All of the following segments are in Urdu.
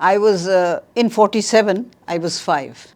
I was in 47, I was 5.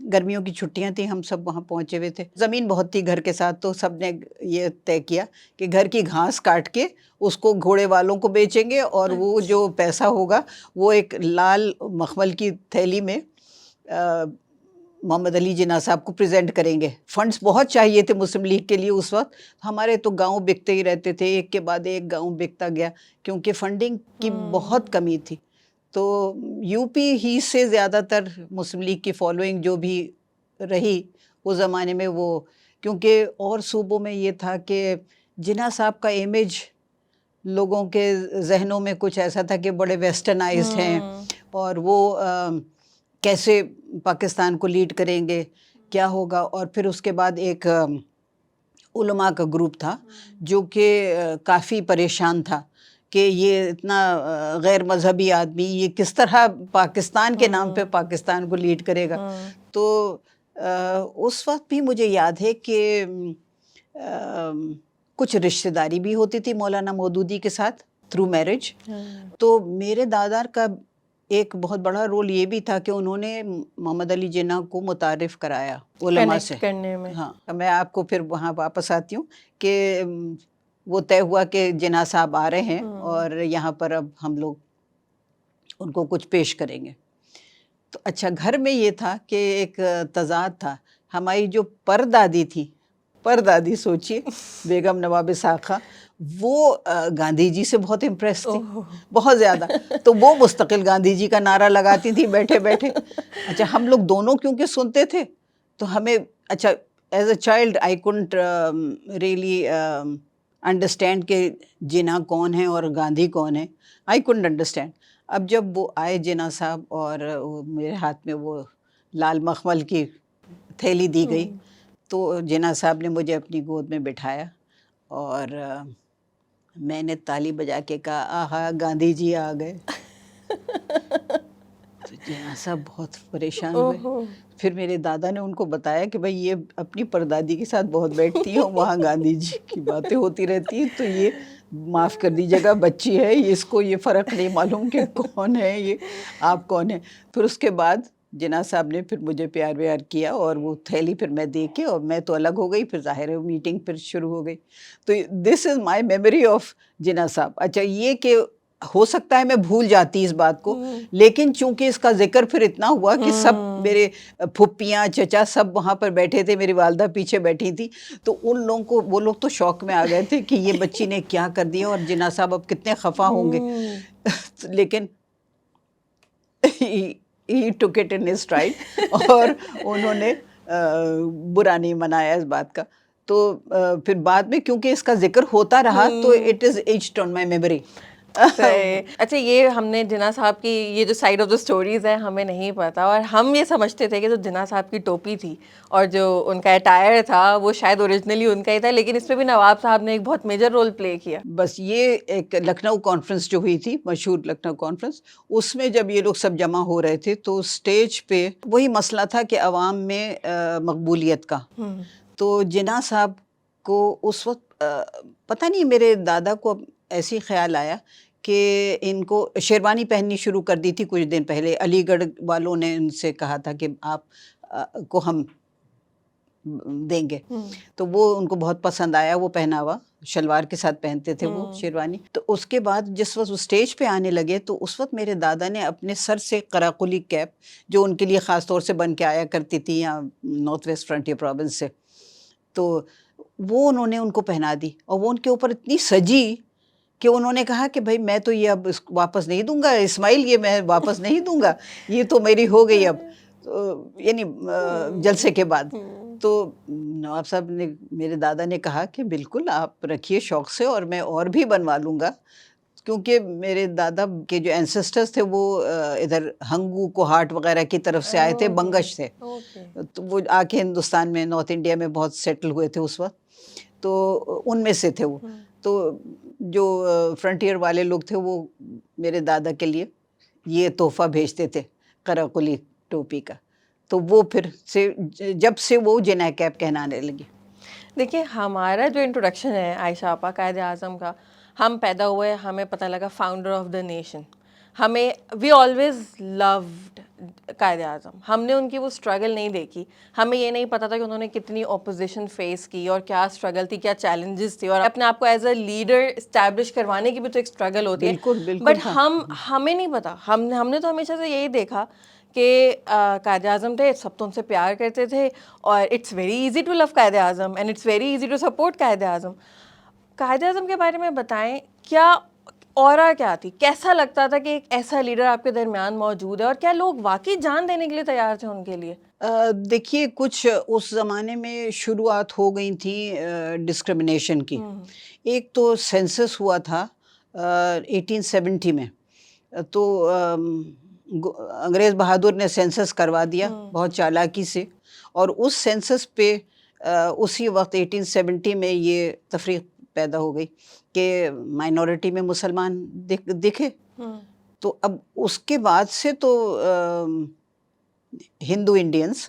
گرمیوں کی چھٹیاں تھیں, ہم سب وہاں پہنچے ہوئے تھے. زمین بہت تھی گھر کے ساتھ, تو سب نے یہ طے کیا کہ گھر کی گھاس کاٹ کے اس کو گھوڑے والوں کو بیچیں گے, اور وہ جو پیسہ ہوگا وہ ایک لال مخمل کی تھیلی میں محمد علی جناح صاحب کو پریزنٹ کریں گے. فنڈز بہت چاہیے تھے مسلم لیگ کے لیے اس وقت. ہمارے تو گاؤں بکتے ہی رہتے تھے, ایک کے بعد ایک گاؤں بکتا گیا, کیونکہ فنڈنگ کی بہت کمی تھی. تو یو پی ہی سے زیادہ تر مسلم لیگ کی فالوئنگ جو بھی رہی اس زمانے میں, وہ کیونکہ اور صوبوں میں یہ تھا کہ جناح صاحب کا امیج لوگوں کے ذہنوں میں کچھ ایسا تھا کہ بڑے ویسٹرنائزڈ ہیں, اور وہ کیسے پاکستان کو لیڈ کریں گے, کیا ہوگا. اور پھر اس کے بعد ایک علماء کا گروپ تھا جو کہ کافی پریشان تھا کہ یہ اتنا غیر مذہبی آدمی یہ کس طرح پاکستان کے نام پہ پاکستان کو لیڈ کرے گا. تو اس وقت بھی مجھے یاد ہے کہ کچھ رشتہ داری بھی ہوتی تھی مولانا مودودی کے ساتھ تھرو میرج. تو میرے دادا کا ایک بہت بڑا رول یہ بھی تھا کہ انہوں نے محمد علی جناح کو متعارف کرایا علماء سے. ہاں, میں آپ کو پھر وہاں واپس آتی ہوں کہ وہ طے ہوا کہ جناح صاحب آ رہے ہیں اور یہاں پر اب ہم لوگ ان کو کچھ پیش کریں گے. تو اچھا, گھر میں یہ تھا کہ ایک تضاد تھا. ہماری جو پردادی تھی, پردادی سوچیے, بیگم نواب اسحاق, وہ گاندھی جی سے بہت امپریس تھی, بہت زیادہ. تو وہ مستقل گاندھی جی کا نعرہ لگاتی تھی بیٹھے بیٹھے. اچھا, ہم لوگ دونوں کیونکہ سنتے تھے تو ہمیں, اچھا as a child I couldn't really understand کہ جناح کون ہے اور گاندھی کون ہے, آئی کونٹ انڈرسٹینڈ. اب جب وہ آئے جناح صاحب اور میرے ہاتھ میں وہ لال مخمل کی تھیلی دی گئی, تو جناح صاحب نے مجھے اپنی گود میں بٹھایا اور میں نے تالی بجا کے کہا, آہا گاندھی جی آ گئے. تو جناح صاحب بہت پریشان ہوئے. پھر میرے دادا نے ان کو بتایا کہ بھائی یہ اپنی پردادی کے ساتھ بہت بیٹھتی ہے, وہاں گاندھی جی کی باتیں ہوتی رہتی ہیں, تو یہ معاف کر دیجیے گا, بچی ہے, اس کو یہ فرق نہیں معلوم کہ کون ہے یہ, آپ کون ہیں. پھر اس کے بعد جناح صاحب نے پھر مجھے پیار ویار کیا, اور وہ تھیلی پھر میں دے کے, اور میں تو الگ ہو گئی. پھر ظاہر ہے میٹنگ پھر شروع ہو گئی. تو دس از مائی میموری آف جناح صاحب. اچھا, یہ کہ ہو سکتا ہے میں بھول جاتی اس بات کو, لیکن چونکہ اس کا ذکر پھر اتنا ہوا کہ سب میرے پھپھیاں چچا سب وہاں پر بیٹھے تھے, میری والدہ پیچھے بیٹھی تھی, تو ان لوگوں کو, وہ لوگ تو شوق میں آ گئے تھے کہ یہ بچی نے کیا کر دیا, اور جناح صاحب اب کتنے خفا ہوں گے. لیکن he took it in his stride, اور انہوں نے برا نہیں منایا اس بات کا. تو پھر بعد میں کیونکہ اس کا ذکر ہوتا رہا تو it is etched on my memory. اچھا, یہ ہم نے جناح صاحب کی یہ جو سائڈ آف دا اسٹوریز ہیں ہمیں نہیں پتا, اور ہم یہ سمجھتے تھے کہ جو جناح صاحب کی ٹوپی تھی اور جو ان کا اٹائر تھا وہ شاید اوریجنلی ان کا ہی تھا, لیکن اس پہ بھی نواب صاحب نے ایک بہت میجر رول پلے کیا. بس یہ ایک لکھنؤ کانفرنس جو ہوئی تھی, مشہور لکھنؤ کانفرنس, اس میں جب یہ لوگ سب جمع ہو رہے تھے تو اسٹیج پہ وہی مسئلہ تھا کہ عوام میں مقبولیت کا. تو جناح صاحب کو اس وقت پتہ نہیں, میرے دادا کو ایسے ہی خیال آیا کہ ان کو شیروانی پہننی شروع کر دی تھی کچھ دن پہلے. علی گڑھ والوں نے ان سے کہا تھا کہ آپ کو ہم دیں گے, تو وہ ان کو بہت پسند آیا وہ پہناوا, شلوار کے ساتھ پہنتے تھے وہ شیروانی. تو اس کے بعد جس وقت وہ اسٹیج پہ آنے لگے تو اس وقت میرے دادا نے اپنے سر سے قراقلی کیپ, جو ان کے لیے خاص طور سے بن کے آیا کرتی تھی یہاں نارتھ ویسٹ فرنٹیئر پروونس سے, تو وہ انہوں نے ان کو پہنا دی, اور وہ ان کے اوپر اتنی سجی کہ انہوں نے کہا کہ بھائی میں تو یہ اب واپس نہیں دوں گا, اسماعیل یہ میں واپس نہیں دوں گا, یہ تو میری ہو گئی اب, یعنی جلسے کے بعد. تو نواب صاحب نے, میرے دادا نے کہا کہ بالکل آپ رکھیے شوق سے, اور میں اور بھی بنوا لوں گا, کیونکہ میرے دادا کے جو اینسسٹرز تھے وہ ادھر ہنگو کوہاٹ وغیرہ کی طرف سے آئے تھے, بنگش سے, تو وہ آ کے ہندوستان میں نارتھ انڈیا میں بہت سیٹل ہوئے تھے اس وقت, تو ان میں سے تھے وہ. تو جو فرنٹیئر والے لوگ تھے وہ میرے دادا کے لیے یہ تحفہ بھیجتے تھے قراقلی ٹوپی کا, تو وہ پھر سے جب سے وہ جناح کیپ کہنانے لگی. دیکھیے, ہمارا جو انٹروڈکشن ہے عائشہ آپا قائد اعظم کا, ہم پیدا ہوئے, ہمیں پتہ لگا فاؤنڈر آف دا نیشن, ہمیں we always load Quaid Azam. ہم نے ان کی وہ اسٹرگل نہیں دیکھی, ہمیں یہ نہیں پتا تھا کہ انہوں نے کتنی اپوزیشن فیس کی اور کیا اسٹرگل تھی, کیا چیلنجز تھے, اور اپنے آپ کو ایز اے لیڈر اسٹیبلش کروانے کی بھی تو ایک اسٹرگل ہوتی ہے. بالکل بالکل بٹ تھا. ہمیں نہیں پتا, ہم نے تو ہمیشہ سے یہی دیکھا کہ قائد اعظم تھے, سب تو ان سے پیار کرتے تھے, اور it's very easy to love Quaid Azam and it's very easy to support Quaid Azam. Quaid Azam کے بارے میں بتائیں, کیا اورا کیا تھی, کیسا لگتا تھا کہ ایک ایسا لیڈر آپ کے درمیان موجود ہے, اور کیا لوگ واقعی جان دینے کے لیے تیار تھے ان کے لیے؟ دیکھیے, کچھ اس زمانے میں شروعات ہو گئی تھیں ڈسکرمنیشن کی. ایک تو سینسس ہوا تھا 1870 میں, تو انگریز بہادر نے سینسس کروا دیا بہت چالاکی سے, اور اس سینسس پہ اسی وقت 1870 میں یہ تفریق پیدا ہو گئی کہ مائنورٹی میں مسلمان دکھے. تو اب اس کے بعد سے تو ہندو انڈینس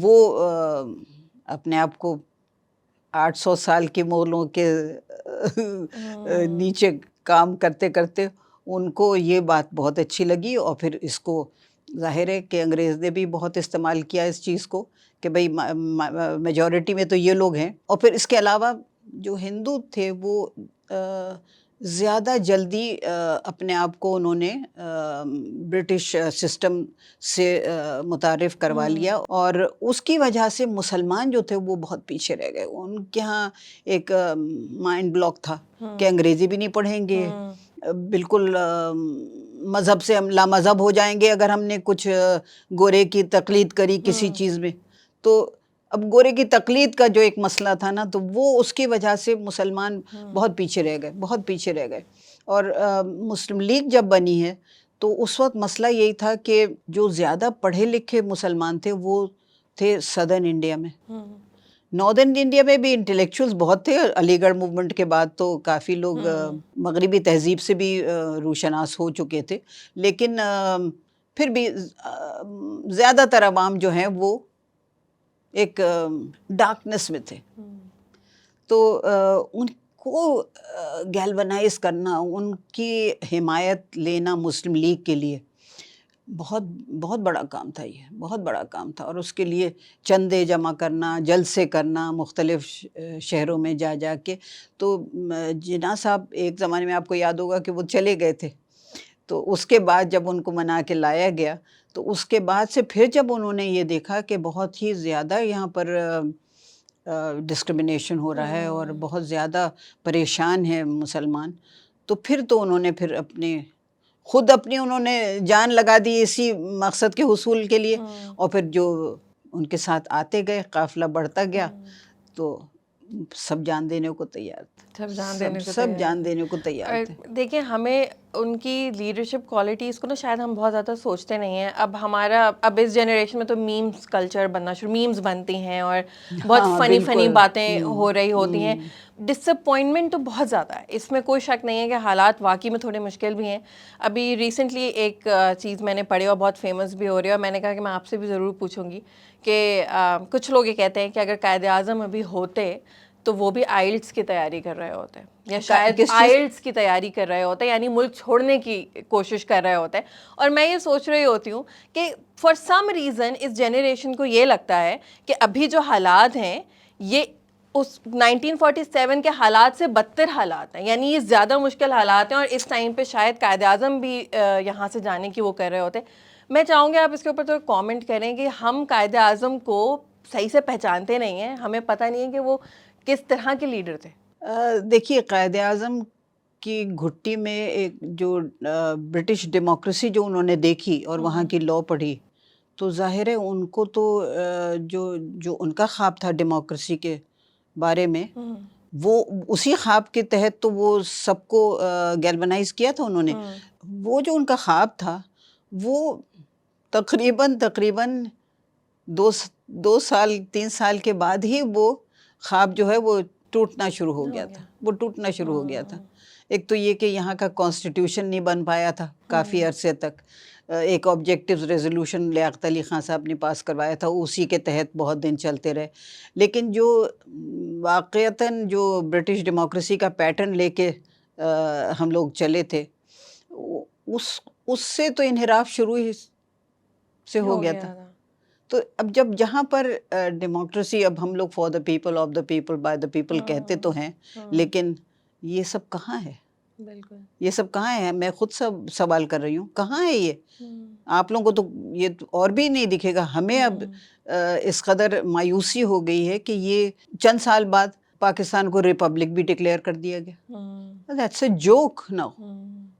وہ اپنے آپ کو 800 سال کے مغلوں کے نیچے کام کرتے کرتے ان کو یہ بات بہت اچھی لگی, اور پھر اس کو ظاہر ہے کہ انگریز نے بھی بہت استعمال کیا اس چیز کو کہ بھئی میجورٹی میں تو یہ لوگ ہیں. اور پھر اس کے علاوہ جو ہندو تھے وہ زیادہ جلدی اپنے آپ کو انہوں نے برٹش سسٹم سے متعارف کروا لیا, اور اس کی وجہ سے مسلمان جو تھے وہ بہت پیچھے رہ گئے. ان کے ہاں ایک مائنڈ بلاک تھا کہ انگریزی بھی نہیں پڑھیں گے, بالکل مذہب سے ہم لامذہب ہو جائیں گے اگر ہم نے کچھ گورے کی تقلید کری کسی چیز میں. تو اب گورے کی تقلید کا جو ایک مسئلہ تھا نا, تو وہ اس کی وجہ سے مسلمان بہت پیچھے رہ گئے, بہت پیچھے رہ گئے. اور مسلم لیگ جب بنی ہے تو اس وقت مسئلہ یہی تھا کہ جو زیادہ پڑھے لکھے مسلمان تھے وہ تھے سدرن انڈیا میں. ناردرن انڈیا میں بھی انٹلیکچوئلز بہت تھے, علی گڑھ موومنٹ کے بعد تو کافی لوگ مغربی تہذیب سے بھی روشناس ہو چکے تھے, لیکن پھر بھی زیادہ تر عوام جو ہیں وہ ایک ڈارکنیس میں تھے. تو ان کو گیلونائز کرنا, ان کی حمایت لینا مسلم لیگ کے لیے بہت بہت بڑا کام تھا, یہ بہت بڑا کام تھا. اور اس کے لیے چندے جمع کرنا, جلسے کرنا مختلف شہروں میں جا جا کے. تو جناح صاحب ایک زمانے میں آپ کو یاد ہوگا کہ وہ چلے گئے تھے, تو اس کے بعد جب ان کو منا کے لایا گیا تو اس کے بعد سے پھر جب انہوں نے یہ دیکھا کہ بہت ہی زیادہ یہاں پر ڈسکرمنیشن ہو رہا ہے اور بہت زیادہ پریشان ہے مسلمان, تو پھر تو انہوں نے پھر خود اپنی انہوں نے جان لگا دی اسی مقصد کے حصول کے لیے. اور پھر جو ان کے ساتھ آتے گئے, قافلہ بڑھتا گیا, تو سب جان دینے کو تیار تھے, سب جان دینے کو تیار تھے. دیکھیں, ہمیں ان کی لیڈرشپ کوالٹیز کو نا شاید ہم بہت زیادہ سوچتے نہیں ہیں. اب اس جنریشن میں تو میمز کلچر بننا میمز بنتی ہیں اور بہت فنی باتیں ہو رہی ہوتی ہیں. ڈسپوائنٹمنٹ تو بہت زیادہ ہے, اس میں کوئی شک نہیں ہے کہ حالات واقعی میں تھوڑے مشکل بھی ہیں. ابھی ریسنٹلی ایک چیز میں نے پڑھی اور بہت فیمس بھی ہو رہی ہے, اور میں نے کہا کہ میں آپ سے بھی ضرور پوچھوں گی کہ کچھ لوگ یہ کہتے ہیں کہ اگر قائد اعظم ابھی ہوتے تو وہ بھی آئلٹس کی تیاری کر رہے ہوتے ہیں, یا شاید آئلٹس کی تیاری کر رہے ہوتے ہیں, یعنی ملک چھوڑنے کی کوشش کر رہے ہوتے ہیں. اور میں یہ سوچ رہی ہوتی ہوں کہ فار سم ریزن اس جنریشن کو یہ لگتا ہے کہ ابھی جو حالات ہیں یہ اس 1947 کے حالات سے بدتر حالات ہیں, یعنی یہ زیادہ مشکل حالات ہیں, اور اس ٹائم پہ شاید قائد اعظم بھی یہاں سے جانے کی وہ کر رہے ہوتے. میں چاہوں گی آپ اس کے اوپر تھوڑا کامنٹ کریں کہ ہم قائد اعظم کو صحیح سے پہچانتے نہیں ہیں, ہمیں پتہ نہیں ہے کہ وہ کس طرح کے لیڈر تھے. دیکھیے, قائد اعظم کی گھٹی میں ایک جو برٹش ڈیموکریسی جو انہوں نے دیکھی اور وہاں کی لاء پڑھی, تو ظاہر ہے ان کو تو جو ان کا خواب تھا ڈیموکریسی کے بارے میں, وہ اسی خواب کے تحت تو وہ سب کو گیلونائز کیا تھا انہوں نے. وہ جو ان کا خواب تھا وہ تقریباً 2-3 سال کے بعد ہی وہ خواب جو ہے وہ ٹوٹنا شروع ہو گیا تھا. ایک تو یہ کہ یہاں کا کانسٹیٹیوشن نہیں بن پایا تھا کافی عرصے تک. ایک آبجیکٹیو ریزولوشن لیاقت علی خان صاحب نے پاس کروایا تھا, اسی کے تحت بہت دن چلتے رہے. لیکن جو واقعتاً جو برٹش ڈیموکریسی کا پیٹرن لے کے ہم لوگ چلے تھے, اس سے تو انحراف شروع ہی سے ہو گیا تھا. تو اب جب جہاں پر ڈیموکریسی، اب ہم لوگ for the people, of the people, by the people کہتے تو ہیں، لیکن یہ سب کہاں ہے؟ بالکل یہ سب کہاں ہے؟ میں خود سوال کر رہی ہوں، کہاں ہے یہ؟ آپ لوگوں کو تو یہ اور بھی نہیں دکھے گا. ہمیں اب اس قدر مایوسی ہو گئی ہے کہ یہ چند سال بعد پاکستان کو ریپبلک بھی ڈکلیئر کر دیا گیا. That's a joke now.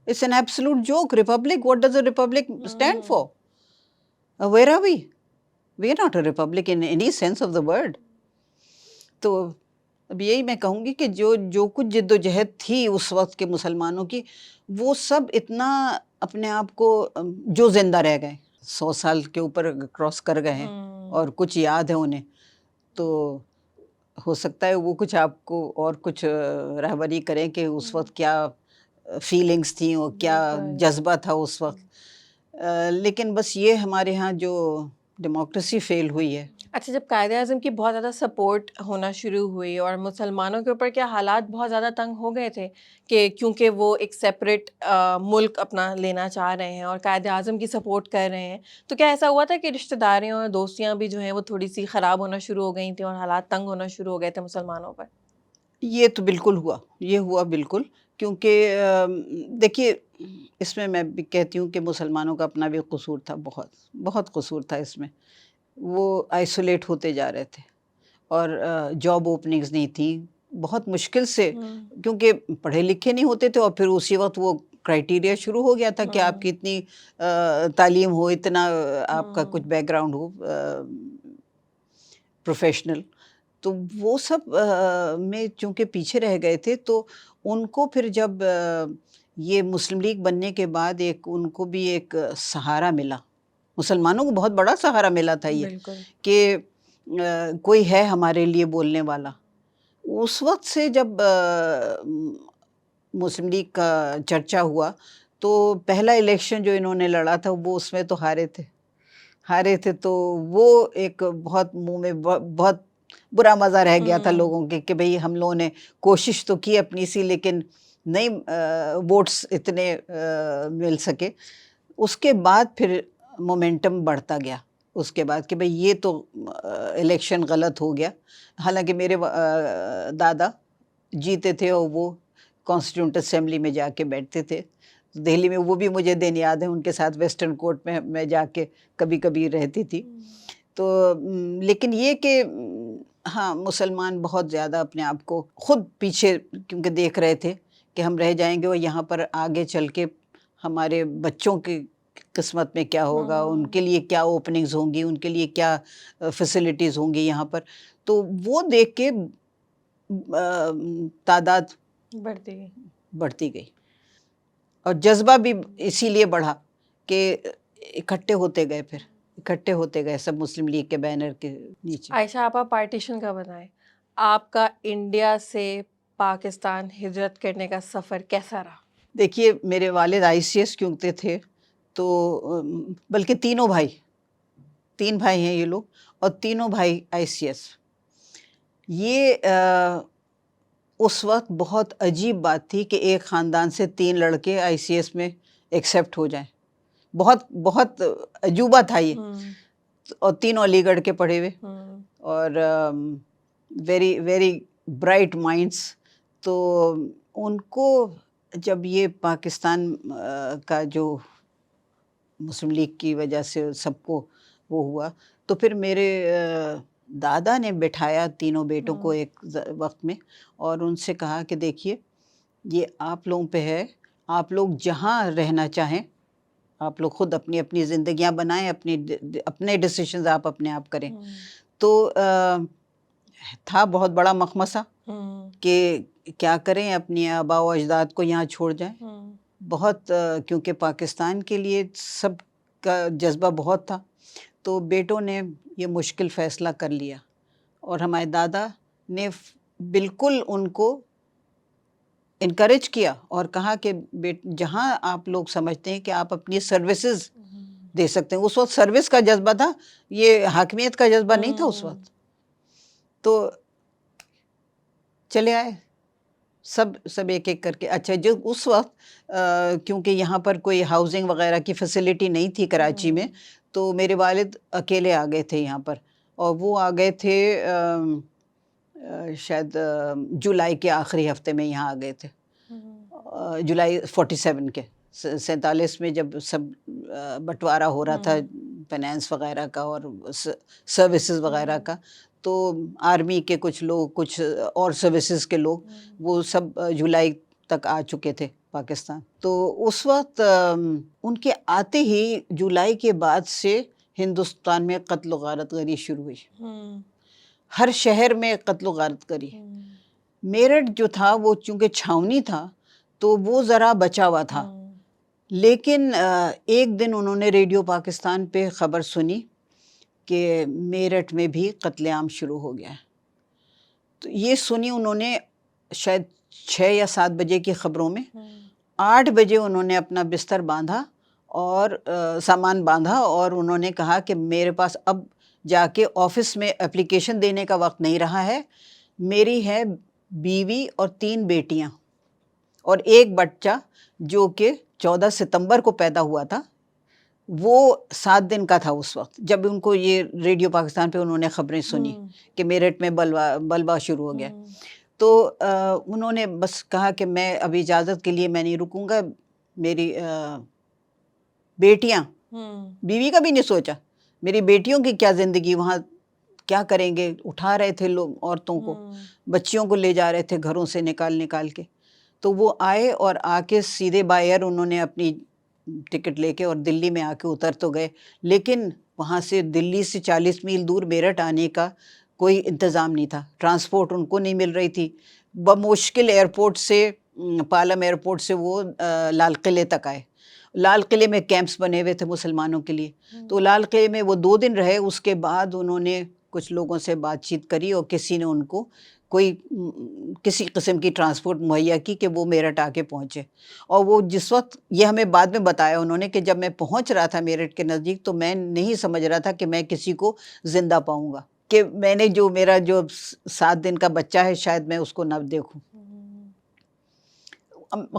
It's an absolute joke. Republic, what does a republic stand for? Where are we? We are not a republic in any sense of the word. تو اب یہی میں کہوں گی کہ جو کچھ جد و جہد تھی اس وقت کے مسلمانوں کی، وہ سب اتنا اپنے آپ کو، جو زندہ رہ گئے 100 سال کے اوپر کراس کر گئے ہیں اور کچھ یاد ہے انہیں، تو ہو سکتا ہے وہ کچھ آپ کو اور کچھ رہبری کریں کہ اس وقت کیا فیلنگس تھیں اور کیا جذبہ تھا اس وقت. لیکن بس یہ ہمارے ہاں جو ڈیموکریسی فیل ہوئی ہے. اچھا، جب قائد اعظم کی بہت زیادہ سپورٹ ہونا شروع ہوئی اور مسلمانوں کے اوپر کیا حالات بہت زیادہ تنگ ہو گئے تھے کہ کیونکہ وہ ایک سیپریٹ ملک اپنا لینا چاہ رہے ہیں اور قائد اعظم کی سپورٹ کر رہے ہیں، تو کیا ایسا ہوا تھا کہ رشتہ داریاں اور دوستیاں بھی جو ہیں وہ تھوڑی سی خراب ہونا شروع ہو گئی تھیں اور حالات تنگ ہونا شروع ہو گئے تھے مسلمانوں پر؟ یہ تو بالکل ہوا، یہ ہوا بالکل. کیونکہ دیکھیے، اس میں بھی کہتی ہوں کہ مسلمانوں کا اپنا بھی قصور تھا، بہت بہت قصور تھا اس میں. وہ آئسولیٹ ہوتے جا رہے تھے اور جاب اوپننگز نہیں تھی، بہت مشکل سے، کیونکہ پڑھے لکھے نہیں ہوتے تھے. اور پھر اسی وقت وہ کرائٹیریا شروع ہو گیا تھا کہ آپ کی اتنی تعلیم ہو، اتنا آپ کا کچھ بیک گراؤنڈ ہو پروفیشنل. تو وہ سب میں چونکہ پیچھے رہ گئے تھے، تو ان کو پھر جب یہ مسلم لیگ بننے کے بعد ان کو بھی ایک سہارا ملا. مسلمانوں کو بہت بڑا سہارا ملا تھا یہ، کہ کوئی ہے ہمارے لیے بولنے والا. اس وقت سے جب مسلم لیگ کا چرچا ہوا، تو پہلا الیکشن جو انہوں نے لڑا تھا وہ اس میں تو ہارے تھے. تو وہ ایک بہت منہ میں بہت برا مزہ رہ گیا تھا لوگوں کے کہ بھئی ہم لوگوں نے کوشش تو کی اپنی سی، لیکن نہیں ووٹس اتنے مل سکے. اس کے بعد پھر مومنٹم بڑھتا گیا اس کے بعد کہ بھئی یہ تو الیکشن غلط ہو گیا. حالانکہ میرے دادا جیتے تھے اور وہ کانسٹیٹیونٹ اسمبلی میں جا کے بیٹھتے تھے دہلی میں. وہ بھی مجھے دن یاد ہے، ان کے ساتھ ویسٹرن کورٹ میں جا کے کبھی کبھی رہتی تھی. تو لیکن یہ کہ ہاں، مسلمان بہت زیادہ اپنے آپ کو خود پیچھے کیونکہ دیکھ رہے تھے کہ ہم رہ جائیں گے، اور یہاں پر آگے چل کے ہمارے بچوں کی قسمت میں کیا ہوگا، ان کے لیے کیا اوپننگز ہوں گی، ان کے لیے کیا فیسلٹیز ہوں گی یہاں پر. تو وہ دیکھ کے تعداد بڑھتی گئی اور جذبہ بھی اسی لیے بڑھا کہ اکٹھے ہوتے گئے سب مسلم لیگ کے بینر کے نیچے. عائشہ، آپ پارٹیشن کا بتائیں، آپ کا انڈیا سے پاکستان ہجرت کرنے کا سفر کیسا رہا؟ دیکھیے، میرے والد ICS کیونکہ تھے، تو بلکہ تین بھائی ہیں یہ لوگ، اور تینوں بھائی ICS. یہ اس وقت بہت عجیب بات تھی کہ ایک خاندان سے 3 لڑکے ICS میں ایکسیپٹ ہو جائیں. بہت بہت عجوبہ تھا یہ. اور تینوں علی گڑھ کے پڑھے ہوئے اور ویری ویری برائٹ مائنڈس. تو ان کو جب یہ پاکستان کا جو مسلم لیگ کی وجہ سے سب کو وہ ہوا، تو پھر میرے دادا نے بٹھایا تینوں بیٹوں کو ایک وقت میں اور ان سے کہا کہ دیکھیے، یہ آپ لوگوں پہ ہے، آپ لوگ جہاں رہنا چاہیں آپ لوگ خود اپنی اپنی زندگیاں بنائیں، اپنے ڈیسیشنز آپ اپنے آپ کریں. تو تھا بہت بڑا مخمصہ کہ کیا کریں، اپنی آباء و اجداد کو یہاں چھوڑ جائیں. بہت کیونکہ پاکستان کے لیے سب کا جذبہ بہت تھا. تو بیٹوں نے یہ مشکل فیصلہ کر لیا اور ہمارے دادا نے بالکل ان کو انکریج کیا اور کہا کہ جہاں آپ لوگ سمجھتے ہیں کہ آپ اپنی سروسز دے سکتے ہیں. اس وقت سروس کا جذبہ تھا، یہ حاکمیت کا جذبہ نہیں تھا اس وقت. تو چلے آئے سب ایک ایک کر کے. اچھا جو اس وقت کیونکہ یہاں پر کوئی ہاؤسنگ وغیرہ کی فیسلٹی نہیں تھی کراچی میں، تو میرے والد اکیلے آ گئے تھے یہاں پر، اور وہ آ گئے تھے شاید جولائی کے آخری ہفتے میں یہاں آ گئے تھے، جولائی 47 کے. 47 میں جب سب بٹوارا ہو رہا تھا فائنینس وغیرہ کا اور سروسز وغیرہ کا، تو آرمی کے کچھ لوگ، کچھ اور سروسز کے لوگ، وہ سب جولائی تک آ چکے تھے پاکستان. تو اس وقت ان کے آتے ہی جولائی کے بعد سے ہندوستان میں قتل و غارت گری شروع ہوئی. ہر شہر میں قتل و غارت گری. میرٹھ جو تھا وہ چونکہ چھاونی تھا تو وہ ذرا بچا ہوا تھا، لیکن ایک دن انہوں نے ریڈیو پاکستان پہ خبر سنی کہ میرٹھ میں بھی قتل عام شروع ہو گیا ہے. تو یہ سنی انہوں نے شاید 6 یا 7 بجے کی خبروں میں. 8 بجے انہوں نے اپنا بستر باندھا اور سامان باندھا، اور انہوں نے کہا کہ میرے پاس اب جا کے آفس میں اپلیکیشن دینے کا وقت نہیں رہا ہے. میری ہے بیوی اور 3 بیٹیاں اور ایک بچہ جو کہ 14 ستمبر کو پیدا ہوا تھا. وہ 7 دن کا تھا اس وقت جب ان کو یہ ریڈیو پاکستان پہ انہوں نے خبریں سنی کہ میرٹھ میں بلوا شروع ہو گیا. تو انہوں نے بس کہا کہ میں اب اجازت کے لیے میں نہیں رکوں گا. میری بیٹیاں، بیوی کا بھی نہیں سوچا، میری بیٹیوں کی کیا زندگی، وہاں کیا کریں گے. اٹھا رہے تھے لوگ عورتوں کو، بچیوں کو لے جا رہے تھے گھروں سے نکال کے. تو وہ آئے اور آ کے سیدھے بائی ایئر انہوں نے اپنی ٹکٹ لے کے اور دلی میں آ کے اتر تو گئے، لیکن وہاں سے دلی سے 40 میل دور میرٹھ آنے کا کوئی انتظام نہیں تھا. ٹرانسپورٹ ان کو نہیں مل رہی تھی. بمشکل ایئرپورٹ سے، پالم ایئرپورٹ سے وہ لال قلعے تک آئے. لال قلعے میں کیمپس بنے ہوئے تھے مسلمانوں کے لیے. تو لال قلعے میں وہ 2 دن رہے. اس کے بعد انہوں نے کچھ لوگوں سے بات چیت کری اور کسی نے ان کو کسی قسم کی ٹرانسپورٹ مہیا کی کہ وہ میرٹھ آ کے پہنچے. اور وہ جس وقت، یہ ہمیں بعد میں بتایا انہوں نے، کہ جب میں پہنچ رہا تھا میرٹھ کے نزدیک تو میں نہیں سمجھ رہا تھا کہ میں کسی کو زندہ پاؤں گا، کہ میں نے میرا جو 7 دن کا بچہ ہے شاید میں اس کو نہ دیکھوں.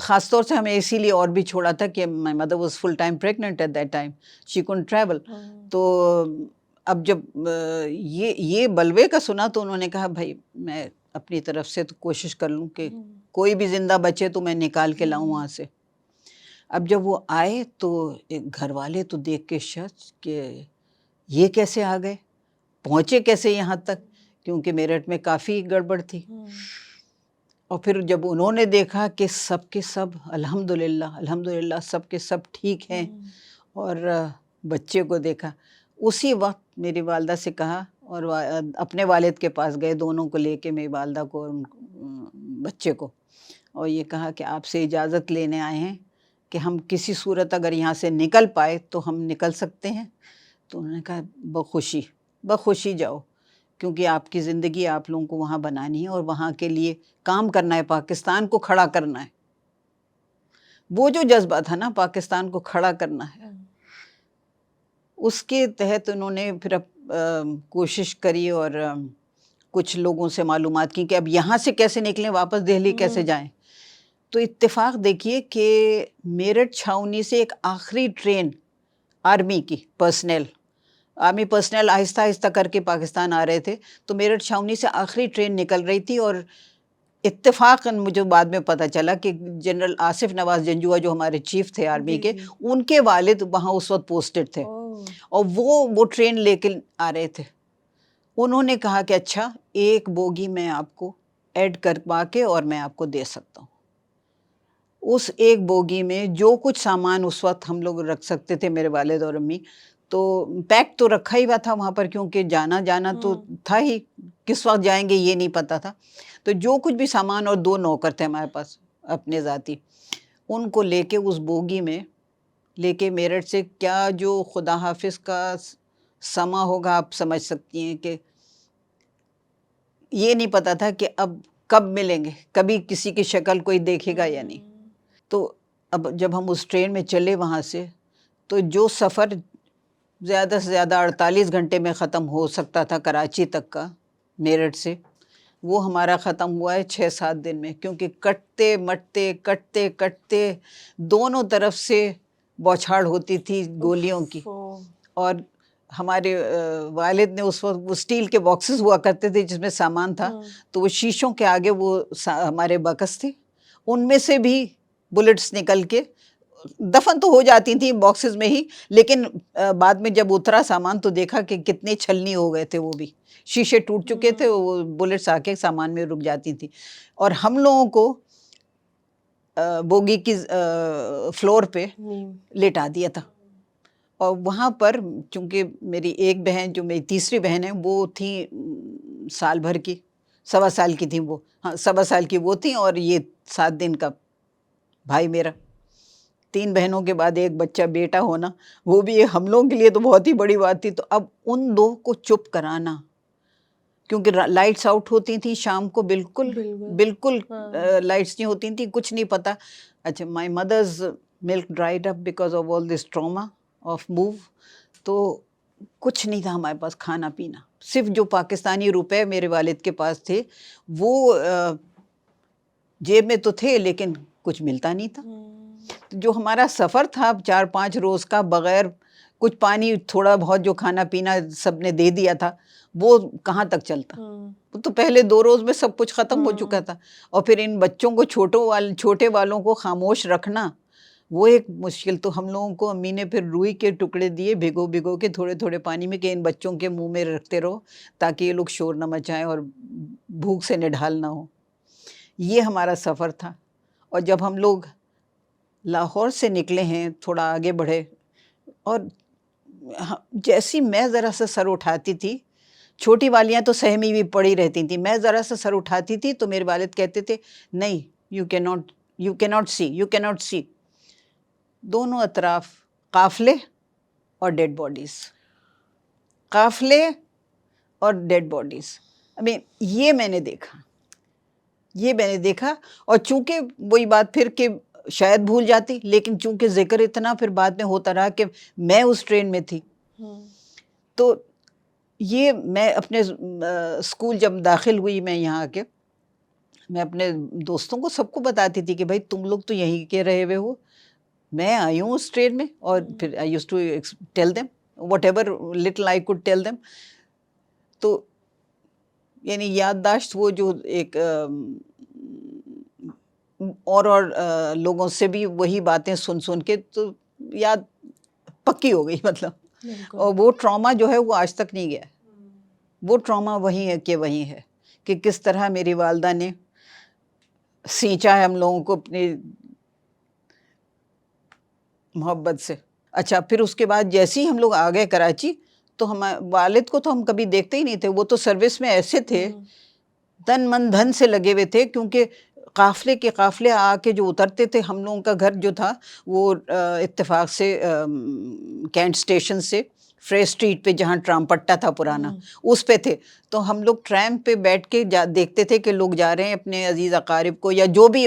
خاص طور سے ہمیں اسی لیے اور بھی چھوڑا تھا کہ my mother was full time pregnant at that time, she couldn't travel. تو اب جب یہ بلوے کا سنا تو انہوں نے کہا بھائی میں اپنی طرف سے تو کوشش کر لوں کہ کوئی بھی زندہ بچے تو میں نکال کے لاؤں وہاں سے. اب جب وہ آئے تو گھر والے تو دیکھ کے شک کہ یہ کیسے آ گئے، پہنچے کیسے یہاں تک، کیونکہ میرٹھ میں کافی گڑبڑ تھی. اور پھر جب انہوں نے دیکھا کہ سب کے سب الحمدللہ سب کے سب ٹھیک ہیں، اور بچے کو دیکھا، اسی وقت میری والدہ سے کہا اور اپنے والد کے پاس گئے دونوں کو لے کے، میری والدہ کو اور بچے کو، اور یہ کہا کہ آپ سے اجازت لینے آئے ہیں کہ ہم کسی صورت اگر یہاں سے نکل پائے تو ہم نکل سکتے ہیں. تو انہوں نے کہا بخوشی جاؤ، کیونکہ آپ کی زندگی آپ لوگوں کو وہاں بنانی ہے اور وہاں کے لیے کام کرنا ہے، پاکستان کو کھڑا کرنا ہے. وہ جو جذبہ تھا نا پاکستان کو کھڑا کرنا ہے، اس کے تحت انہوں نے پھر کوشش کری اور کچھ لوگوں سے معلومات کی کہ اب یہاں سے کیسے نکلیں، واپس دہلی کیسے جائیں. تو اتفاق دیکھیے کہ میرٹھ چھاونی سے ایک آخری ٹرین آرمی پرسنل آہستہ آہستہ کر کے پاکستان آ رہے تھے. تو میرٹھ چھاونی سے آخری ٹرین نکل رہی تھی، اور اتفاقاً مجھے بعد میں پتہ چلا کہ جنرل آصف نواز جنجوعہ جو ہمارے چیف تھے آرمی کے، ان کے والد وہاں اس وقت پوسٹڈ تھے، اور وہ ٹرین لے کے آ رہے تھے. انہوں نے کہا کہ اچھا ایک بوگی میں آپ کو ایڈ کروا کے اور میں آپ کو دے سکتا ہوں. اس ایک بوگی میں جو کچھ سامان اس وقت ہم لوگ رکھ سکتے تھے، میرے والد اور امی، تو پیک تو رکھا ہی ہوا تھا وہاں پر، کیونکہ جانا تو تھا ہی، کس وقت جائیں گے یہ نہیں پتہ تھا. تو جو کچھ بھی سامان، اور 2 نوکر تھے ہمارے پاس اپنے ذاتی، ان کو لے کے اس بوگی میں لے کے میرٹھ سے، کیا جو خدا حافظ کا سما ہوگا آپ سمجھ سکتی ہیں کہ یہ نہیں پتہ تھا کہ اب کب ملیں گے، کبھی کسی کی شکل کوئی دیکھے گا یا نہیں. تو اب جب ہم اس ٹرین میں چلے وہاں سے، تو جو سفر زیادہ سے زیادہ 48 گھنٹے میں ختم ہو سکتا تھا کراچی تک کا میرٹھ سے، وہ ہمارا ختم ہوا ہے 6-7 دن میں، کیونکہ کٹتے مٹتے کٹتے کٹتے دونوں طرف سے بوچھاڑ ہوتی تھی گولیوں کی. اور ہمارے والد نے اس وقت وہ اسٹیل کے باکسز ہوا کرتے تھے جس میں سامان تھا، تو وہ شیشوں کے آگے وہ ہمارے باکس تھے، ان میں سے بھی بلٹس نکل کے دفن تو ہو جاتی تھیں باکسز میں ہی، لیکن بعد میں جب اترا سامان تو دیکھا کہ کتنے چھلنی ہو گئے تھے، وہ بھی شیشے ٹوٹ چکے تھے، وہ بلٹس آ کے سامان میں رک جاتی تھی. اور ہم لوگوں کو بوگی کی فلور پہ لیٹا دیا تھا. اور وہاں پر چونکہ میری ایک بہن جو میری تیسری بہن ہے وہ تھی سال بھر کی، 1.25 سال کی تھیں وہ، ہاں 1.25 سال کی وہ تھیں، اور یہ 7 دن کا بھائی میرا. 3 بہنوں کے بعد ایک بچہ بیٹا ہونا، وہ بھی ہم لوگوں کے لیے تو بہت ہی بڑی بات تھی. تو اب ان 2 کو چپ کرانا، کیونکہ لائٹس آؤٹ ہوتی تھیں شام کو، بالکل لائٹس نہیں ہوتی تھیں، کچھ نہیں پتہ. اچھا my mother's milk dried up because of all this trauma of move. تو کچھ نہیں تھا ہمارے پاس کھانا پینا، صرف جو پاکستانی روپے میرے والد کے پاس تھے وہ جیب میں تو تھے لیکن کچھ ملتا نہیں تھا. جو ہمارا سفر تھا 4-5 روز کا، بغیر کچھ پانی تھوڑا بہت جو کھانا پینا سب نے دے دیا تھا، وہ کہاں تک چلتا. وہ تو پہلے 2 روز میں سب کچھ ختم ہو چکا تھا. اور پھر ان بچوں کو چھوٹے والوں کو خاموش رکھنا وہ ایک مشکل. تو ہم لوگوں کو امی نے پھر روئی کے ٹکڑے دیے بھگو کے تھوڑے تھوڑے پانی میں، کہ ان بچوں کے منہ میں رکھتے رہو تاکہ یہ لوگ شور نہ مچائیں اور بھوک سے نڈھال نہ ہو. یہ ہمارا سفر تھا. اور جب ہم لوگ لاہور سے نکلے ہیں، تھوڑا آگے بڑھے، اور جیسی میں ذرا سا سر اٹھاتی تھی، چھوٹی والیاں تو سہمی بھی پڑی رہتی تھیں، میں ذرا سا سر اٹھاتی تھی تو میرے والد کہتے تھے نہیں، یو کیناٹ سی. دونوں اطراف قافلے اور ڈیڈ باڈیز، قافلے اور ڈیڈ باڈیز. یہ میں نے دیکھا. اور چونکہ وہی بات پھر کہ شاید بھول جاتی، لیکن چونکہ ذکر اتنا پھر بعد میں ہوتا رہا کہ میں اس ٹرین میں تھی. تو یہ میں اپنے اسکول جب داخل ہوئی، میں یہاں آ کے میں اپنے دوستوں کو سب کو بتاتی تھی کہ بھائی تم لوگ تو یہیں کے رہے ہوئے ہو، میں آئی ہوں اس ٹرین میں. اور پھر I used to tell them whatever little I could tell them. تو یعنی یادداشت وہ جو ایک اور لوگوں سے بھی وہی باتیں سن کے تو یاد پکی ہو گئی مطلب. اور وہ ٹراما جو ہے وہ آج تک نہیں گیا. وہ ٹراما وہی ہے کہ وہی ہے کہ کس طرح میری والدہ نے سینچا ہے ہم لوگوں کو اپنی محبت سے. اچھا پھر اس کے بعد جیسے ہی ہم لوگ آ گئے کراچی تو والد کو تو ہم کبھی دیکھتے ہی نہیں تھے. وہ تو سروس میں ایسے تھے، تن من دھن سے لگے ہوئے تھے، کیونکہ قافلے کے قافلے آ کے جو اترتے تھے. ہم لوگوں کا گھر جو تھا وہ اتفاق سے کینٹ اسٹیشن سے فریس اسٹریٹ پہ جہاں ٹرام پٹا تھا پرانا اس پہ تھے. تو ہم لوگ ٹرام پہ بیٹھ کے دیکھتے تھے کہ لوگ جا رہے ہیں اپنے عزیز اقارب کو یا جو بھی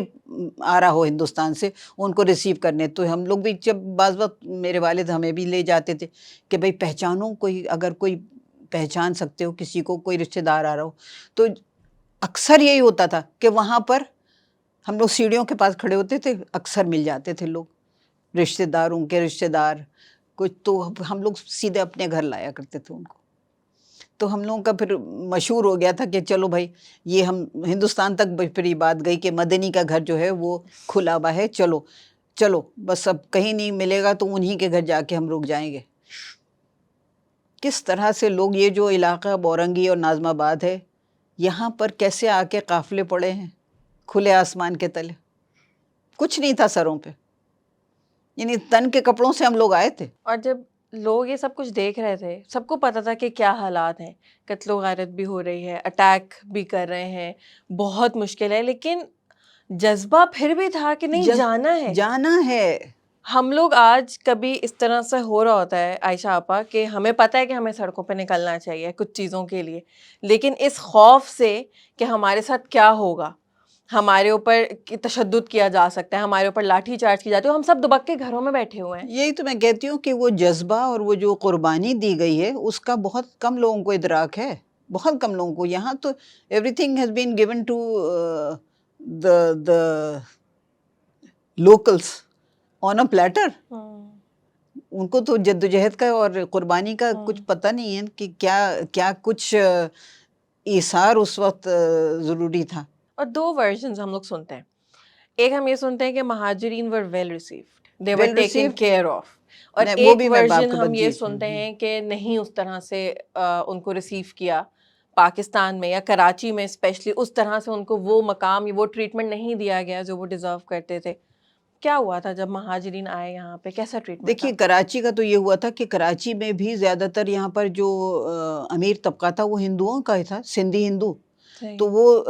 آ رہا ہو ہندوستان سے ان کو ریسیو کرنے. تو ہم لوگ بھی جب بعض وقت میرے والد ہمیں بھی لے جاتے تھے کہ بھائی پہچانو کوئی، اگر کوئی پہچان سکتے ہو کسی کو، کوئی رشتہ دار آ رہا ہو. تو اکثر یہی ہوتا تھا کہ وہاں پر ہم لوگ سیڑھیوں کے پاس کھڑے ہوتے تھے، اکثر مل جاتے تھے لوگ، رشتہ داروں کے رشتہ دار کچھ. تو ہم لوگ سیدھے اپنے گھر لایا کرتے تھے ان کو. تو ہم لوگوں کا پھر مشہور ہو گیا تھا کہ چلو بھائی یہ ہم ہندوستان تک پھر یہ بات گئی کہ مدنی کا گھر جو ہے وہ کھلا ہوا ہے، چلو بس اب کہیں نہیں ملے گا تو انہی کے گھر جا کے ہم رک جائیں گے. کس طرح سے لوگ، یہ جو علاقہ بورنگی اور ناظم آباد ہے، یہاں پر کیسے آ کے قافلے پڑے ہیں کھلے آسمان کے تلے، کچھ نہیں تھا سروں پہ، یعنی تن کے کپڑوں سے ہم لوگ آئے تھے. اور جب لوگ یہ سب کچھ دیکھ رہے تھے، سب کو پتا تھا کہ کیا حالات ہیں، قتل و غارت بھی ہو رہی ہے، اٹیک بھی کر رہے ہیں، بہت مشکل ہے، لیکن جذبہ پھر بھی تھا کہ نہیں جانا ہے. ہم لوگ آج کبھی اس طرح سے ہو رہا ہوتا ہے عائشہ آپا کہ ہمیں پتہ ہے کہ ہمیں سڑکوں پہ نکلنا چاہیے کچھ چیزوں کے لیے، لیکن اس خوف سے کہ ہمارے ساتھ کیا ہوگا، ہمارے اوپر تشدد کیا جا سکتا ہے، ہمارے اوپر لاٹھی چارج کی جاتی ہے، ہم سب دبک کے گھروں میں بیٹھے ہوئے ہیں. یہی تو میں کہتی ہوں کہ وہ جذبہ اور وہ جو قربانی دی گئی ہے اس کا بہت کم لوگوں کو ادراک ہے. بہت کم لوگوں کو. یہاں تو everything has been given to the locals on a platter. ان کو تو جدوجہد کا اور قربانی کا کچھ پتہ نہیں ہے کہ کیا کچھ ایثار اس وقت ضروری تھا. اور دو ورژنز ہم لوگ سنتے ہیں. ایک ہم یہ سنتے ہیں کہ مہاجرین were well received, they were taken care of, اور ایک ورژن ہم یہ سنتے ہیں کہ نہیں اس طرح سے ان کو ریسیو کیا پاکستان میں یا کراچی میں اسپیشلی, اس طرح سے ان کو وہ مقام وہ ٹریٹمنٹ نہیں دیا گیا جو وہ ڈیزرو کرتے تھے. کیا ہوا تھا جب مہاجرین آئے یہاں پہ, کیسا ٹریٹمنٹ؟ دیکھیے کراچی کا تو یہ ہوا تھا کہ کراچی میں بھی زیادہ تر یہاں پر جو امیر طبقہ تھا وہ ہندوؤں کا ہی تھا, سندھی ہندو, تو وہ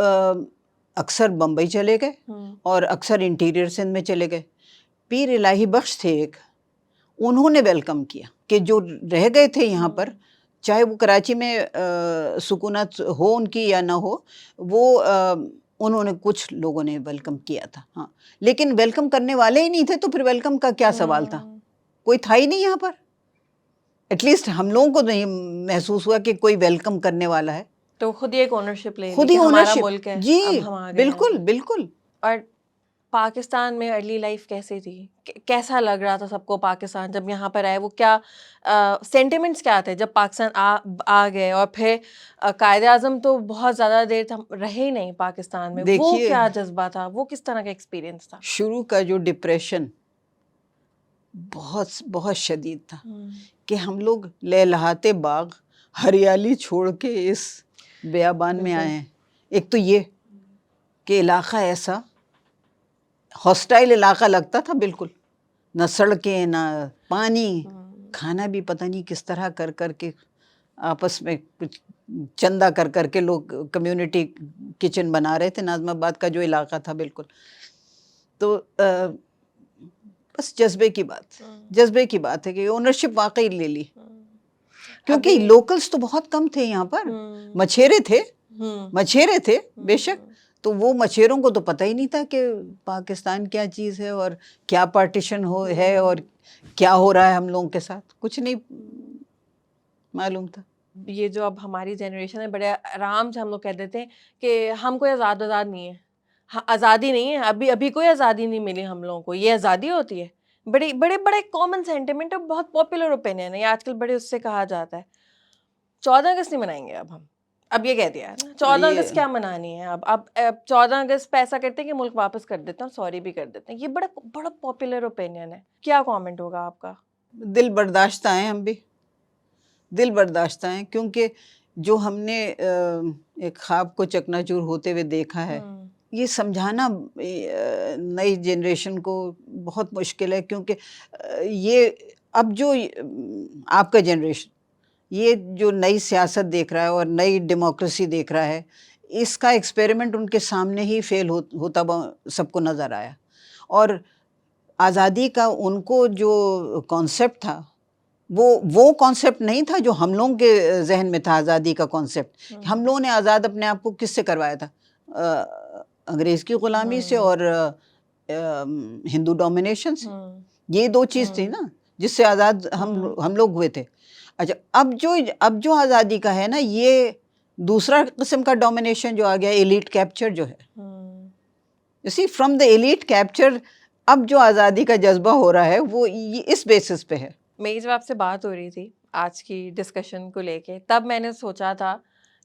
اکثر بمبئی چلے گئے اور اکثر انٹیریئر سندھ میں چلے گئے. پیر الہی بخش تھے ایک, انہوں نے ویلکم کیا کہ جو رہ گئے تھے یہاں پر, چاہے وہ کراچی میں سکونت ہو ان کی یا نہ ہو, وہ انہوں نے کچھ لوگوں نے ویلکم کیا تھا. ہاں, لیکن ویلکم کرنے والے ہی نہیں تھے تو پھر ویلکم کا کیا سوال تھا؟ کوئی تھا ہی نہیں یہاں پر. ایٹ لیسٹ ہم لوگوں کو نہیں محسوس ہوا کہ کوئی ویلکم کرنے والا ہے. تو خود ہی ایک اونرشپ لے لی خود ہی کہ ہمارا اونرشپ. ملک ہے, جی اب ہم آ گئے. بالکل بالکل. اور پاکستان میں ارلی لائف کیسی تھی, کیسا لگ رہا تھا سب کو پاکستان جب یہاں پر آئے؟ وہ کیا سینٹیمنٹس کیا تھے جب پاکستان آ گئے؟ اور پھر قائد اعظم تو بہت زیادہ دیر رہے ہی نہیں پاکستان میں, وہ کیا جذبہ تھا, وہ کس طرح کا ایکسپیرینس تھا؟ شروع کا جو ڈپریشن بہت بہت شدید تھا کہ ہم لوگ لہلہاتے باغ ہریالی چھوڑ کے اس بیابان میں آئے ہیں. ایک تو یہ کہ علاقہ ایسا ہاسٹائل علاقہ لگتا تھا بالکل, نہ سڑکیں نہ پانی, کھانا بھی پتہ نہیں کس طرح کر کر کے آپس میں کچھ چندہ کر کر کے لوگ کمیونٹی کچن بنا رہے تھے. ناظم آباد کا جو علاقہ تھا بالکل, تو بس جذبے کی بات ہے کہ اونرشپ واقعی لے لی, کیونکہ لوکلز تو بہت کم تھے یہاں پر. مچھیرے تھے بے شک, تو وہ مچھیروں کو تو پتہ ہی نہیں تھا کہ پاکستان کیا چیز ہے اور کیا پارٹیشن ہے اور کیا ہو رہا ہے ہم لوگوں کے ساتھ, کچھ نہیں معلوم تھا. یہ جو اب ہماری جنریشن ہے بڑے آرام سے ہم لوگ کہہ دیتے ہیں کہ ہم کوئی آزاد نہیں ہے, آزادی نہیں ہے, ابھی کوئی آزادی نہیں ملی ہم لوگوں کو, یہ آزادی ہوتی ہے. بڑے کامن سینٹیمنٹ ہے, بہت پاپولر اوپینین ہے, یہ آج کل بڑے اس سے کہا جاتا ہے. 14 اگست نہیں منائیں گے اب اب یہ کہہ دیا ہے نا, 14 اگست کیا منانی ہے اب 14 اگست پہ ایسا کرتے ہیں کہ ملک واپس کر دیتے ہیں اور سوری بھی کر دیتے ہیں. یہ بڑا پاپولر اوپینین ہے, کیا کامنٹ ہوگا آپ کا؟ دل برداشتہ ہیں, ہم بھی دل برداشتہ ہیں, کیونکہ جو ہم نے ایک خواب کو چکنا چور ہوتے ہوئے دیکھا ہے, یہ سمجھانا نئی جنریشن کو بہت مشکل ہے. کیونکہ یہ اب جو آپ کا جنریشن یہ جو نئی سیاست دیکھ رہا ہے اور نئی ڈیموکریسی دیکھ رہا ہے, اس کا ایکسپیریمنٹ ان کے سامنے ہی فیل ہوتا سب کو نظر آیا. اور آزادی کا ان کو جو کانسیپٹ تھا وہ کانسیپٹ نہیں تھا جو ہم لوگوں کے ذہن میں تھا. آزادی کا کانسیپٹ ہم لوگوں نے آزاد اپنے آپ کو کس سے کروایا تھا؟ انگریز کی غلامی سے اور ہندو ڈومینیشن سے. یہ دو چیز تھی نا جس سے آزاد ہم لوگ ہوئے تھے. اچھا, اب جو آزادی کا ہے نا, یہ دوسرا قسم کا ڈومینیشن جو آ گیا, ایلیٹ کیپچر جو ہے. اسی فرام دا ایلیٹ کیپچر اب جو آزادی کا جذبہ ہو رہا ہے وہ اس بیسس پہ ہے. میری جب آپ سے بات ہو رہی تھی آج کی ڈسکشن کو لے کے, تب میں نے سوچا تھا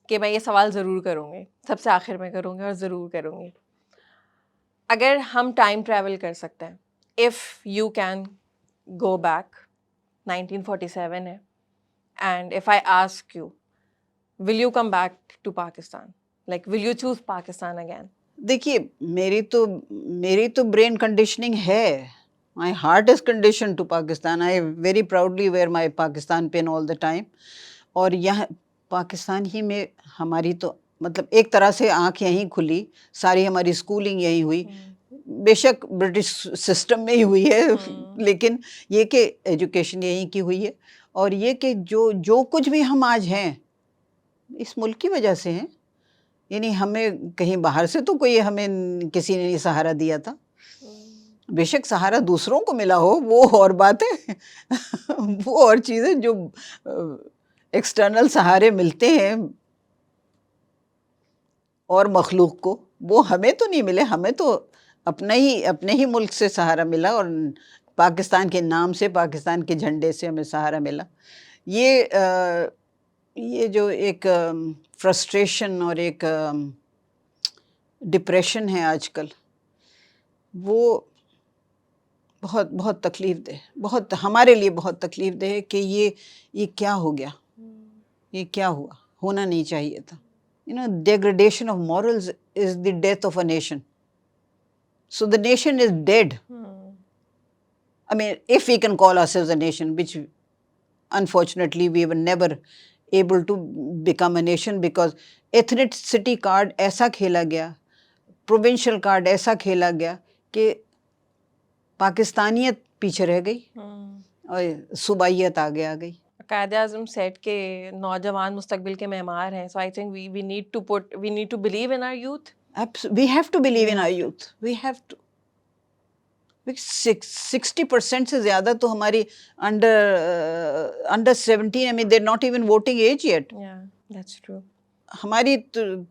کہ میں یہ سوال ضرور کروں گی, سب سے آخر میں کروں گی اور ضرور کروں گی. اگر ہم ٹائم ٹریول کر سکتے ہیں, if you can go back, 1947 ہے, and if I ask you will you come back to Pakistan, like will you choose Pakistan again? دیکھیے میری تو برین کنڈیشننگ ہے. My heart is conditioned to Pakistan. I very proudly wear my Pakistan pin all the time. اور یہاں پاکستان ہی میں ہماری تو مطلب ایک طرح سے آنکھ یہیں کھلی, ساری ہماری اسکولنگ یہیں ہوئی. بے شک برٹش سسٹم میں ہی ہوئی ہے, لیکن یہ کہ ایجوکیشن یہیں کی ہوئی ہے. اور یہ کہ جو کچھ بھی ہم آج ہیں اس ملک کی وجہ سے ہیں. یعنی ہمیں کہیں باہر سے تو کوئی ہمیں کسی نے نہیں سہارا دیا تھا. بے شک سہارا دوسروں کو ملا ہو وہ اور بات ہے, وہ اور چیزیں جو ایکسٹرنل سہارے ملتے ہیں اور مخلوق کو. وہ ہمیں تو نہیں ملے, ہمیں تو اپنے ہی ملک سے سہارا ملا, اور پاکستان کے نام سے, پاکستان کے جھنڈے سے ہمیں سہارا ملا. یہ جو ایک فرسٹریشن اور ایک ڈپریشن ہے آج کل, وہ بہت بہت تکلیف دہ, بہت ہمارے لیے بہت تکلیف دہ ہے کہ یہ کیا ہو گیا, یہ کیا ہوا, ہونا نہیں چاہیے تھا. Degradation of morals is the death of a nation. So the nation is dead. I mean, if we can call ourselves a nation, which unfortunately we were never able to become a nation, because ethnicity card ایسا کھیلا گیا, provincial card ایسا کھیلا گیا کہ پاکستانیت پیچھے رہ گئی اور صوبائیت آگے آ گئی. قائد اعظم سیٹ کہ نوجوان مستقبل کے معمار ہیں. So I think we need to believe in our youth. We have to believe in our youth. We have to. 60% سے زیادہ تو ہماری under 17, I mean they're not even voting age yet. Yeah, that's true. ہماری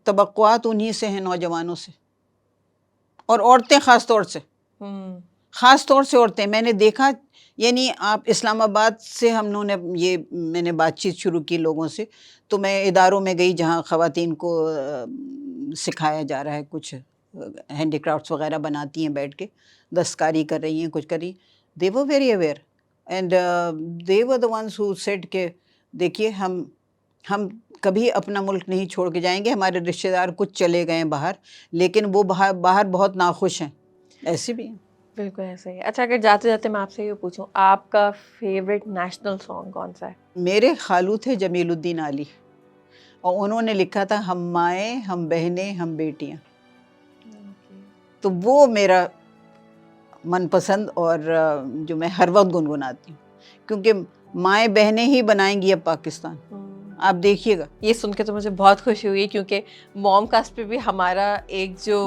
توقعات انہی سے ہیں, نوجوانوں سے, اور عورتیں خاص طور سے, خاص طور سے عورتیں. میں نے دیکھا, یعنی آپ اسلام آباد سے میں نے بات چیت شروع کی لوگوں سے, تو میں اداروں میں گئی جہاں خواتین کو سکھایا جا رہا ہے, کچھ ہینڈی کرافٹس وغیرہ بناتی ہیں, بیٹھ کے دستکاری کر رہی ہیں, کچھ کر رہی ہیں. They were very aware and they were the ones who said کہ دیکھیے ہم کبھی اپنا ملک نہیں چھوڑ کے جائیں گے. ہمارے رشتہ دار کچھ چلے گئے ہیں باہر, لیکن وہ باہر بہت ناخوش ہیں. ایسے بھی ہیں. بالکل ایسا ہی. اچھا, اگر جاتے جاتے میں آپ سے یہ پوچھوں, آپ کا فیوریٹ نیشنل سانگ کون سا ہے؟ میرے خالو تھے جمیل الدین علی, اور انہوں نے لکھا تھا ہم مائیں, ہم بہنیں, ہم بیٹیاں. تو وہ میرا من پسند, اور جو میں ہر وقت گنگناتی ہوں, کیونکہ مائیں بہنیں ہی بنائیں گی اب پاکستان. آپ دیکھیے گا. یہ سن کے تو مجھے بہت خوشی ہوئی, کیونکہ موم کاسٹ پہ بھی ہمارا ایک جو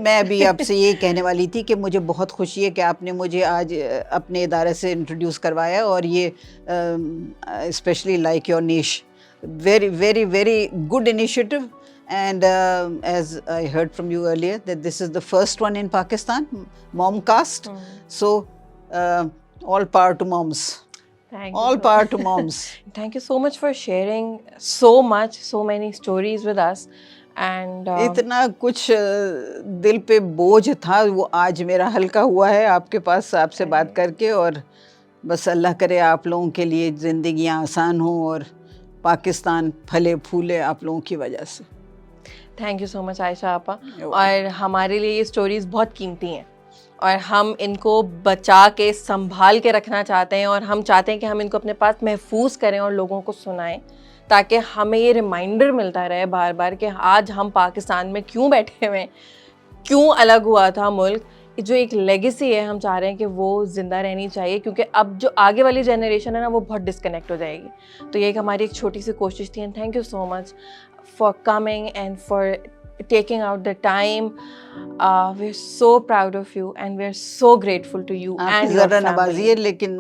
میں ابھی آپ سے یہ کہنے والی تھی کہ مجھے بہت خوشی ہے کہ آپ نے مجھے آج اپنے ادارے سے انٹروڈیوس کروایا, اور یہ especially like your niche, very very very good initiative. And as I heard from you earlier that this is the first one in Pakistan, Momcast. So all power to moms. All power to moms. Thank you so much for sharing so many stories with us. And اتنا کچھ دل پہ بوجھ تھا, وہ آج میرا ہلکا ہوا ہے آپ کے پاس, آپ سے بات کر کے. اور بس اللہ کرے آپ لوگوں کے لیے زندگیاں آسان ہوں, اور پاکستان پھلے پھولے آپ لوگوں کی وجہ سے. تھینک یو سو مچ عائشہ آپا. اور ہمارے لیے یہ اسٹوریز بہت قیمتی ہیں, اور ہم ان کو بچا کے سنبھال کے رکھنا چاہتے ہیں, اور ہم چاہتے ہیں کہ ہم ان کو اپنے پاس محفوظ کریں اور لوگوں کو سنائیں, تاکہ ہمیں یہ ریمائنڈر ملتا رہے بار بار کہ آج ہم پاکستان میں کیوں بیٹھے ہوئے ہیں, کیوں الگ ہوا تھا ملک. جو ایک لیگیسی ہے, ہم چاہ رہے ہیں کہ وہ زندہ رہنی چاہیے, کیونکہ اب جو آگے والی جنریشن ہے نا, وہ بہت ڈسکنیکٹ ہو جائے گی. تو یہ ایک ہماری ایک چھوٹی سی کوشش تھی. And thank you so much for coming and for taking out the time. We're so proud of you and we're so grateful to you and your ذرا نوازی ہے, family. لیکن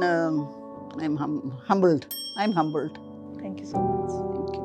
I'm humbled. Thank you so much.